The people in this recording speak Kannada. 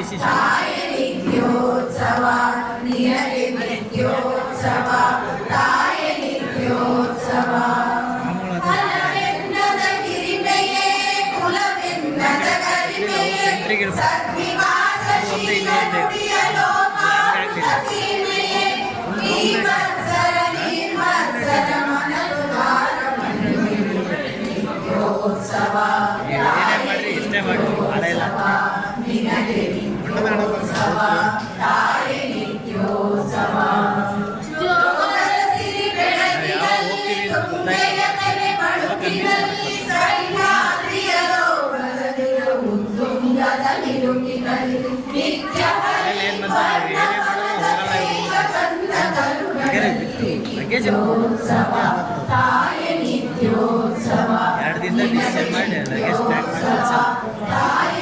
ವಿಶೇಷ ನಿತ್ಯೋತ್ಸವ ನಿನಗೆ ನಿತ್ಯೋತ್ಸವ ತಾಯ ನಿತ್ಯೋತ್ಸವ ಫಲವೆನ್ನದ ಕಿರಿಮೆಯೇ ಕುಲವೆನ್ನದ ಗರಿಮೆಯೇ ಸದ್ವಿವಾಸ ಶೀಲ ನುಡಿಯ ಲೋಕಾಮೃತ ಸೀಮೆಯೇ ಈ ವತ್ಸರ ನಿರ್ವತ್ಸರ ಮನೋದ್ಧಾರ ನಿತ್ಯೋತ್ಸವ ಇಷ್ಟೇ ಮಾಡಿ ನಿನಗೆ ನಿತ್ಯೋತ್ಸವ ತಾಯ ನಿತ್ಯೋತ್ಸವ ಜೋಗದ ಸಿರಿ ಬೆಳಗಿನಲ್ಲಿ ತುಂಗೆಯ ಕಲೆ ಬಳುಕಿನಲ್ಲಿ ಸಹ್ಯಾದ್ರಿಯ ಲೋಕದ ದಿನವು ತುಂಗದ ನಿಲುಕಿನಲ್ಲಿ ನಿತ್ಯ ನಿತ್ಯೋತ್ಸವ ತಾಯ ನಿತ್ಯೋತ್ಸವ ಎರಡು ದಿನದಲ್ಲಿ ಮಾಡಿ ಲಗೇಜ್ ಪ್ಯಾಕ್ ಮಾಡಿ ತಾಯ